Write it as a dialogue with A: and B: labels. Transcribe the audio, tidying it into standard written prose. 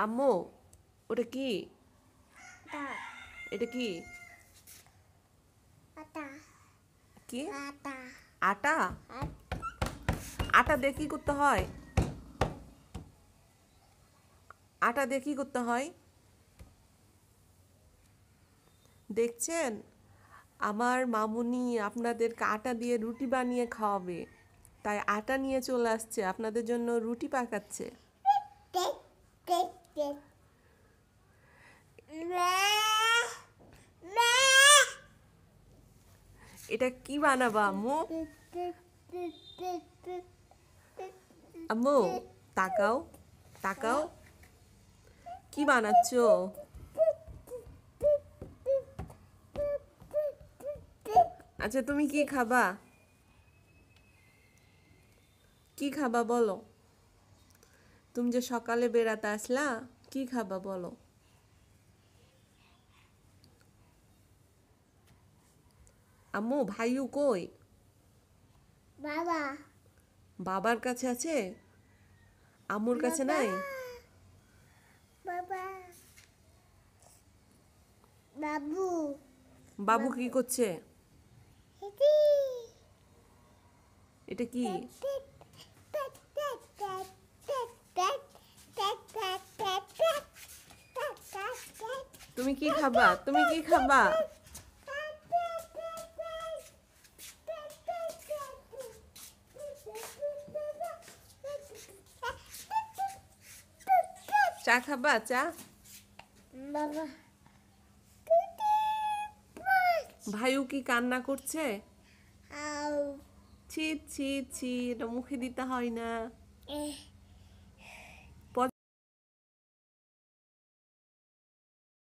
A: আম্মু, ওটা কি? এটা কি? কি আটা? আটা দিয়ে কি করতে হয়? আটা দিয়ে কি করতে হয়? দেখছেন, আমার মামুনি আপনাদেরকে আটা দিয়ে রুটি বানিয়ে খাওয়াবে, তাই আটা নিয়ে চলে আসছে, আপনাদের জন্য রুটি পাকাচ্ছে। এটা কি বানাবা আম্মু? আম্মু, তাকাও, তাকাও, কি বানাচ্ছো? আচ্ছা, তুমি কি খাবা? কি খাবা বলো? তুমি যে সকালে বেড়াতে আসলা, কি খাবা বলো? আম্মু, ভাইউ কই?
B: বাবা
A: বাবার কাছে আছে? আম্মুর কাছে নাই?
B: বাবা বাবু
A: বাবু কি করছে?
B: হেদি
A: এটা কি? তুমি কি খাবা? তুমি কি খাবা? চা খাবা? চা?
B: বাবা
A: ভাইউ কি কান্না করছে?
B: আউ
A: ছি ছি ছি, এটা মুখে দিতে হয় না।
B: এ